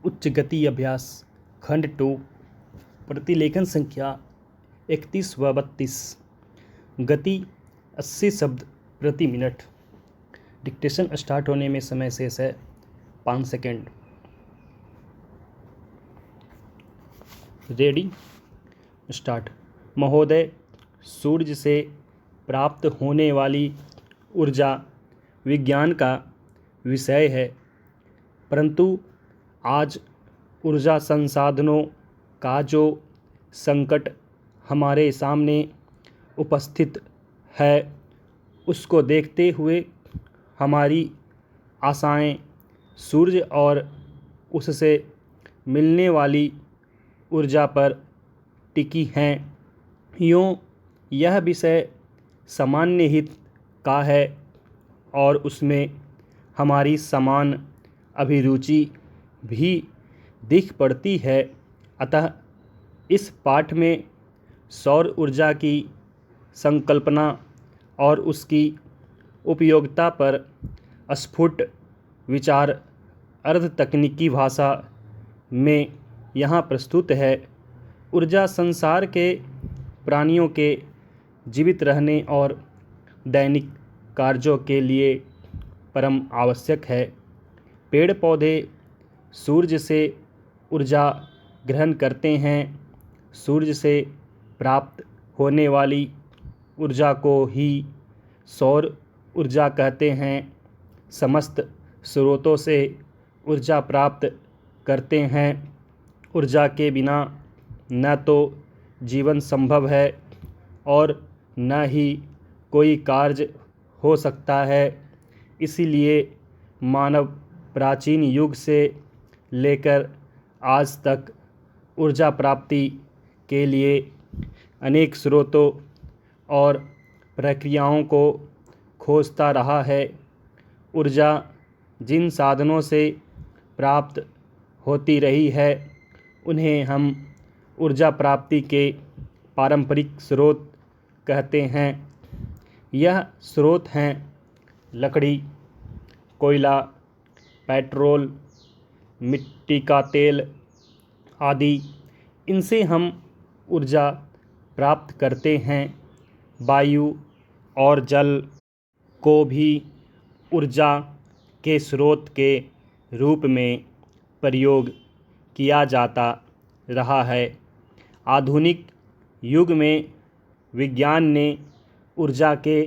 उच्च गति अभ्यास खंड 2 प्रतिलेखन संख्या 31 व 32। गति 80 शब्द प्रति मिनट। डिक्टेशन स्टार्ट होने में समय शेष है 5 सेकेंड। Ready start. महोदय, सूर्य से प्राप्त होने वाली ऊर्जा विज्ञान का विषय है, परंतु आज ऊर्जा संसाधनों का जो संकट हमारे सामने उपस्थित है, उसको देखते हुए हमारी आशाएं सूर्य और उससे मिलने वाली ऊर्जा पर टिकी हैं। यूँ यह विषय सामान्य हित का है और उसमें हमारी समान अभिरुचि भी दिख पड़ती है। अतः इस पाठ में सौर ऊर्जा की संकल्पना और उसकी उपयोगिता पर स्फुट विचार अर्ध तकनीकी भाषा में यहाँ प्रस्तुत है। ऊर्जा संसार के प्राणियों के जीवित रहने और दैनिक कार्यों के लिए परम आवश्यक है। पेड़ पौधे सूर्य से ऊर्जा ग्रहण करते हैं। सूर्य से प्राप्त होने वाली ऊर्जा को ही सौर ऊर्जा कहते हैं। समस्त स्रोतों से ऊर्जा प्राप्त करते हैं। ऊर्जा के बिना न तो जीवन संभव है और न ही कोई कार्य हो सकता है। इसीलिए मानव प्राचीन युग से लेकर आज तक ऊर्जा प्राप्ति के लिए अनेक स्रोतों और प्रक्रियाओं को खोजता रहा है। ऊर्जा जिन साधनों से प्राप्त होती रही है, उन्हें हम ऊर्जा प्राप्ति के पारंपरिक स्रोत कहते हैं। यह स्रोत हैं लकड़ी, कोयला, पेट्रोल, मिट्टी का तेल आदि। इनसे हम ऊर्जा प्राप्त करते हैं। वायु और जल को भी ऊर्जा के स्रोत के रूप में प्रयोग किया जाता रहा है। आधुनिक युग में विज्ञान ने ऊर्जा के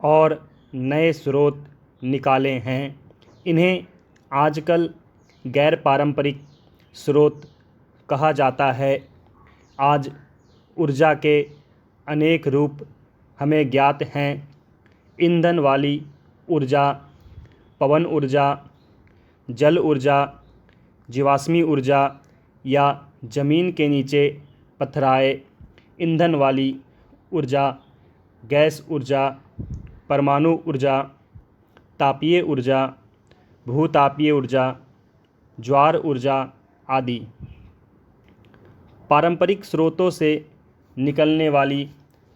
और नए स्रोत निकाले हैं। इन्हें आजकल गैर पारंपरिक स्रोत कहा जाता है। आज ऊर्जा के अनेक रूप हमें ज्ञात हैं। ईंधन वाली ऊर्जा, पवन ऊर्जा, जल ऊर्जा, जीवाश्मी ऊर्जा या ज़मीन के नीचे पथराए ईंधन वाली ऊर्जा, गैस ऊर्जा, परमाणु ऊर्जा, तापीय ऊर्जा, भूतापीय ऊर्जा, ज्वार ऊर्जा आदि। पारंपरिक स्रोतों से निकलने वाली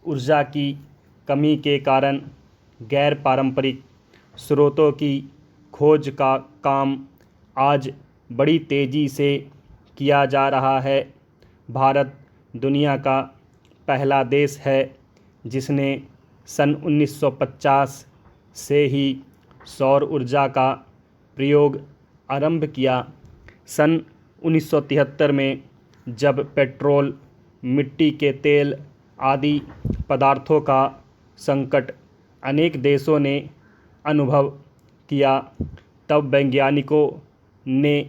ऊर्जा की कमी के कारण गैर पारंपरिक स्रोतों की खोज का काम आज बड़ी तेज़ी से किया जा रहा है। भारत दुनिया का पहला देश है जिसने सन 1950 से ही सौर ऊर्जा का प्रयोग आरंभ किया। सन 1973 में जब पेट्रोल, मिट्टी के तेल आदि पदार्थों का संकट अनेक देशों ने अनुभव किया, तब वैज्ञानिकों ने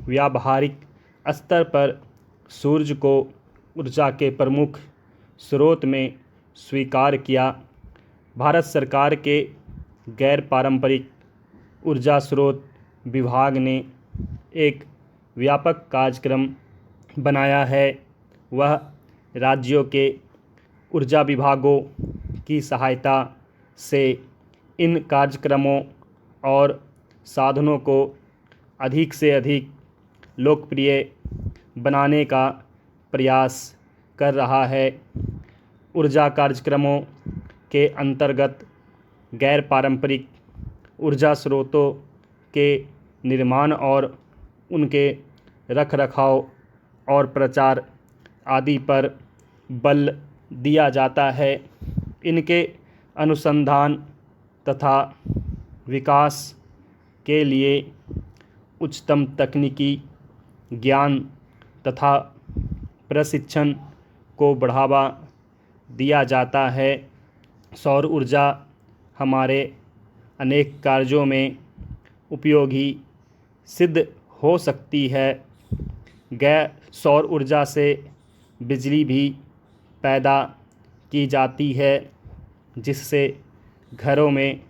व्यावहारिक स्तर पर सूर्य को ऊर्जा के प्रमुख स्रोत में स्वीकार किया। भारत सरकार के गैर पारंपरिक ऊर्जा स्रोत विभाग ने एक व्यापक कार्यक्रम बनाया है। वह राज्यों के ऊर्जा विभागों की सहायता से इन कार्यक्रमों और साधनों को अधिक से अधिक लोकप्रिय बनाने का प्रयास कर रहा है। ऊर्जा कार्यक्रमों के अंतर्गत गैर पारंपरिक ऊर्जा स्रोतों के निर्माण और उनके रखरखाव और प्रचार आदि पर बल दिया जाता है। इनके अनुसंधान तथा विकास के लिए उच्चतम तकनीकी ज्ञान तथा प्रशिक्षण को बढ़ावा दिया जाता है। सौर ऊर्जा हमारे अनेक कार्यों में उपयोगी सिद्ध हो सकती है। गैर सौर ऊर्जा से बिजली भी पैदा की जाती है, जिससे घरों में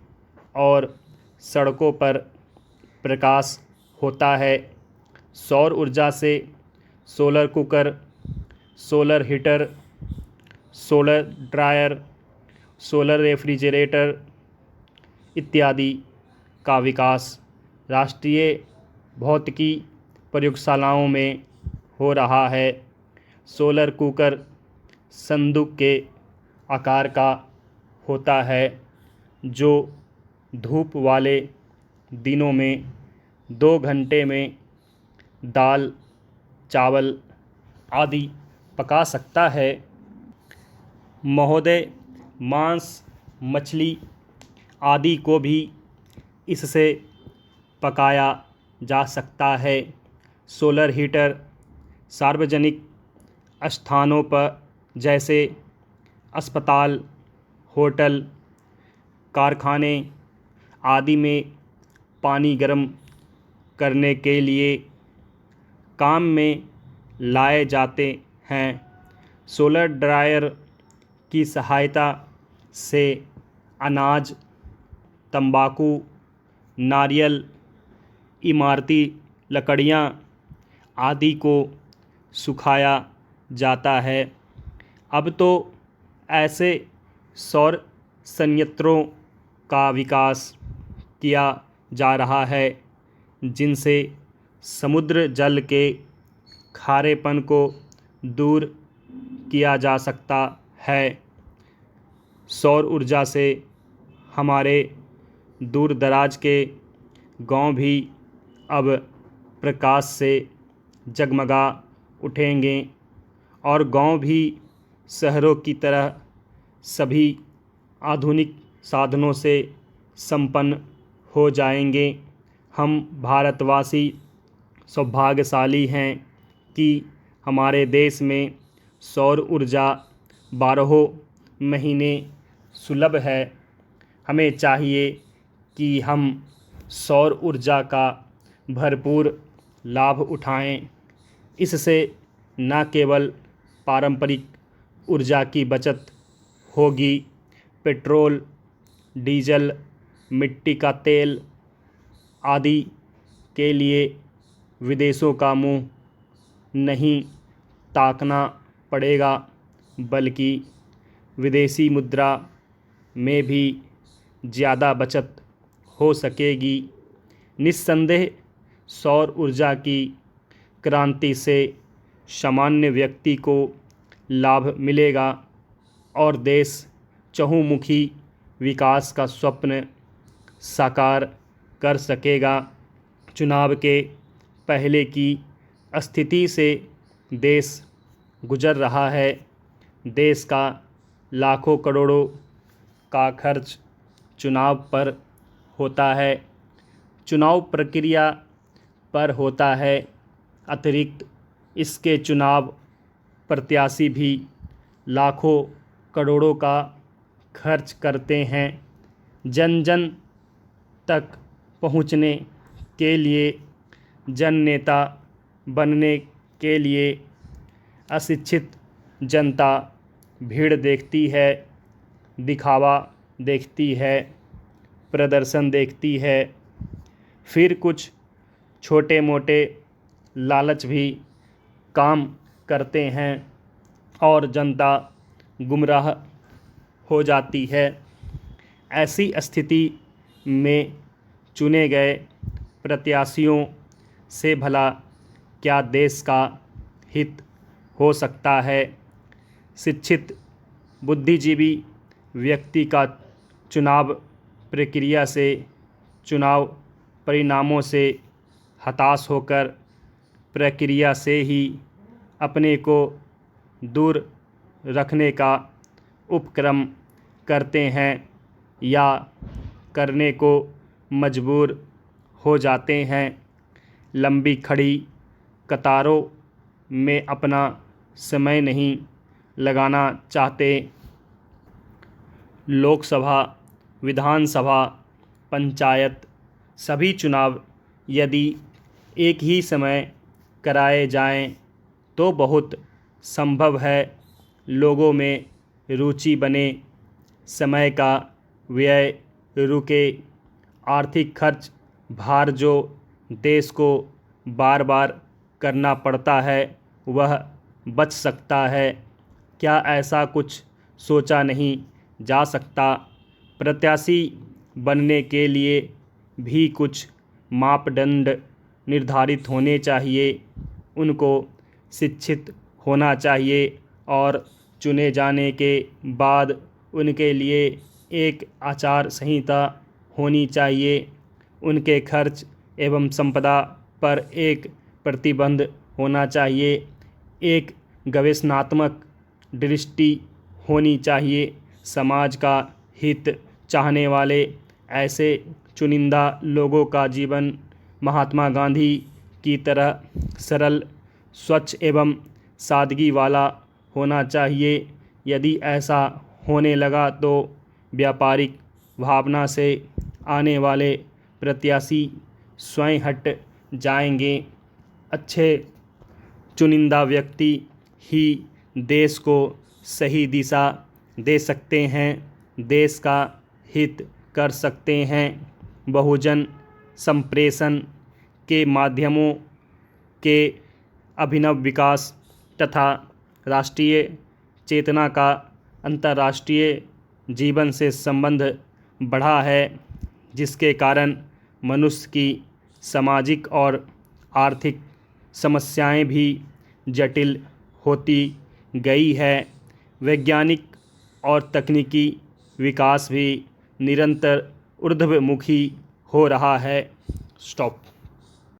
और सड़कों पर प्रकाश होता है। सौर ऊर्जा से solar cooker, solar heater, solar dryer, solar refrigerator इत्यादि का विकास राष्ट्रीय भौतिकी प्रयोगशालाओं में हो रहा है। सोलर कुकर संदूक के आकार का होता है, जो धूप वाले दिनों में 2 घंटे में दाल, चावल आदि पका सकता है। महोदय, मांस, मछली आदि को भी इससे पकाया जा सकता है। सोलर हीटर सार्वजनिक स्थानों पर जैसे अस्पताल, होटल, कारखाने आदि में पानी गर्म करने के लिए काम में लाए जाते हैं। सोलर ड्रायर की सहायता से अनाज, तंबाकू, नारियल, इमारती लकड़ियाँ आदि को सुखाया जाता है। अब तो ऐसे सौर संयंत्रों का विकास किया जा रहा है, जिनसे समुद्र जल के खारेपन को दूर किया जा सकता है। सौर ऊर्जा से हमारे दूर दराज के गांव भी अब प्रकाश से जगमगा उठेंगे और गांव भी शहरों की तरह सभी आधुनिक साधनों से संपन्न हो जाएंगे। हम भारतवासी सौभाग्यशाली हैं कि हमारे देश में सौर ऊर्जा 12 महीने सुलभ है। हमें चाहिए कि हम सौर ऊर्जा का भरपूर लाभ उठाएं। इससे न केवल पारंपरिक ऊर्जा की बचत होगी, पेट्रोल, डीजल, मिट्टी का तेल आदि के लिए विदेशों का मुंह नहीं ताकना पड़ेगा, बल्कि विदेशी मुद्रा में भी ज़्यादा बचत हो सकेगी। निस्संदेह सौर ऊर्जा की क्रांति से सामान्य व्यक्ति को लाभ मिलेगा और देश चहुमुखी विकास का स्वप्न साकार कर सकेगा। चुनाव के पहले की स्थिति से देश गुजर रहा है। देश का लाखों करोड़ों का खर्च चुनाव पर होता है, चुनाव प्रक्रिया पर होता है। अतिरिक्त इसके चुनाव प्रत्याशी भी लाखों करोड़ों का खर्च करते हैं। जन जन तक पहुंचने के लिए, जननेता बनने के लिए अशिक्षित जनता भीड़ देखती है, दिखावा देखती है, प्रदर्शन देखती है। फिर कुछ छोटे मोटे लालच भी काम करते हैं और जनता गुमराह हो जाती है। ऐसी स्थिति में चुने गए प्रत्याशियों से भला क्या देश का हित हो सकता है? शिक्षित बुद्धिजीवी व्यक्ति का चुनाव प्रक्रिया से, चुनाव परिणामों से हताश होकर प्रक्रिया से ही अपने को दूर रखने का उपक्रम करते हैं या करने को मजबूर हो जाते हैं। लंबी खड़ी कतारों में अपना समय नहीं लगाना चाहते। लोकसभा, विधानसभा, पंचायत सभी चुनाव यदि एक ही समय कराए जाएं तो बहुत संभव है लोगों में रुचि बने, समय का व्यय रुके, आर्थिक खर्च भार जो देश को बार बार करना पड़ता है वह बच सकता है। क्या ऐसा कुछ सोचा नहीं जा सकता? प्रत्याशी बनने के लिए भी कुछ मापदंड निर्धारित होने चाहिए। उनको शिक्षित होना चाहिए और चुने जाने के बाद उनके लिए एक आचार संहिता होनी चाहिए। उनके खर्च एवं संपदा पर एक प्रतिबंध होना चाहिए। एक गवेषणात्मक दृष्टि होनी चाहिए। समाज का हित चाहने वाले ऐसे चुनिंदा लोगों का जीवन महात्मा गांधी की तरह सरल, स्वच्छ एवं सादगी वाला होना चाहिए। यदि ऐसा होने लगा तो व्यापारिक भावना से आने वाले प्रत्याशी स्वयं हट जाएंगे। अच्छे चुनिंदा व्यक्ति ही देश को सही दिशा दे सकते हैं, देश का हित कर सकते हैं। बहुजन संप्रेषण के माध्यमों के अभिनव विकास तथा राष्ट्रीय चेतना का अंतर्राष्ट्रीय जीवन से संबंध बढ़ा है, जिसके कारण मनुष्य की सामाजिक और आर्थिक समस्याएं भी जटिल होती गई है। वैज्ञानिक और तकनीकी विकास भी निरंतर ऊर्ध्वमुखी हो रहा है। स्टॉप।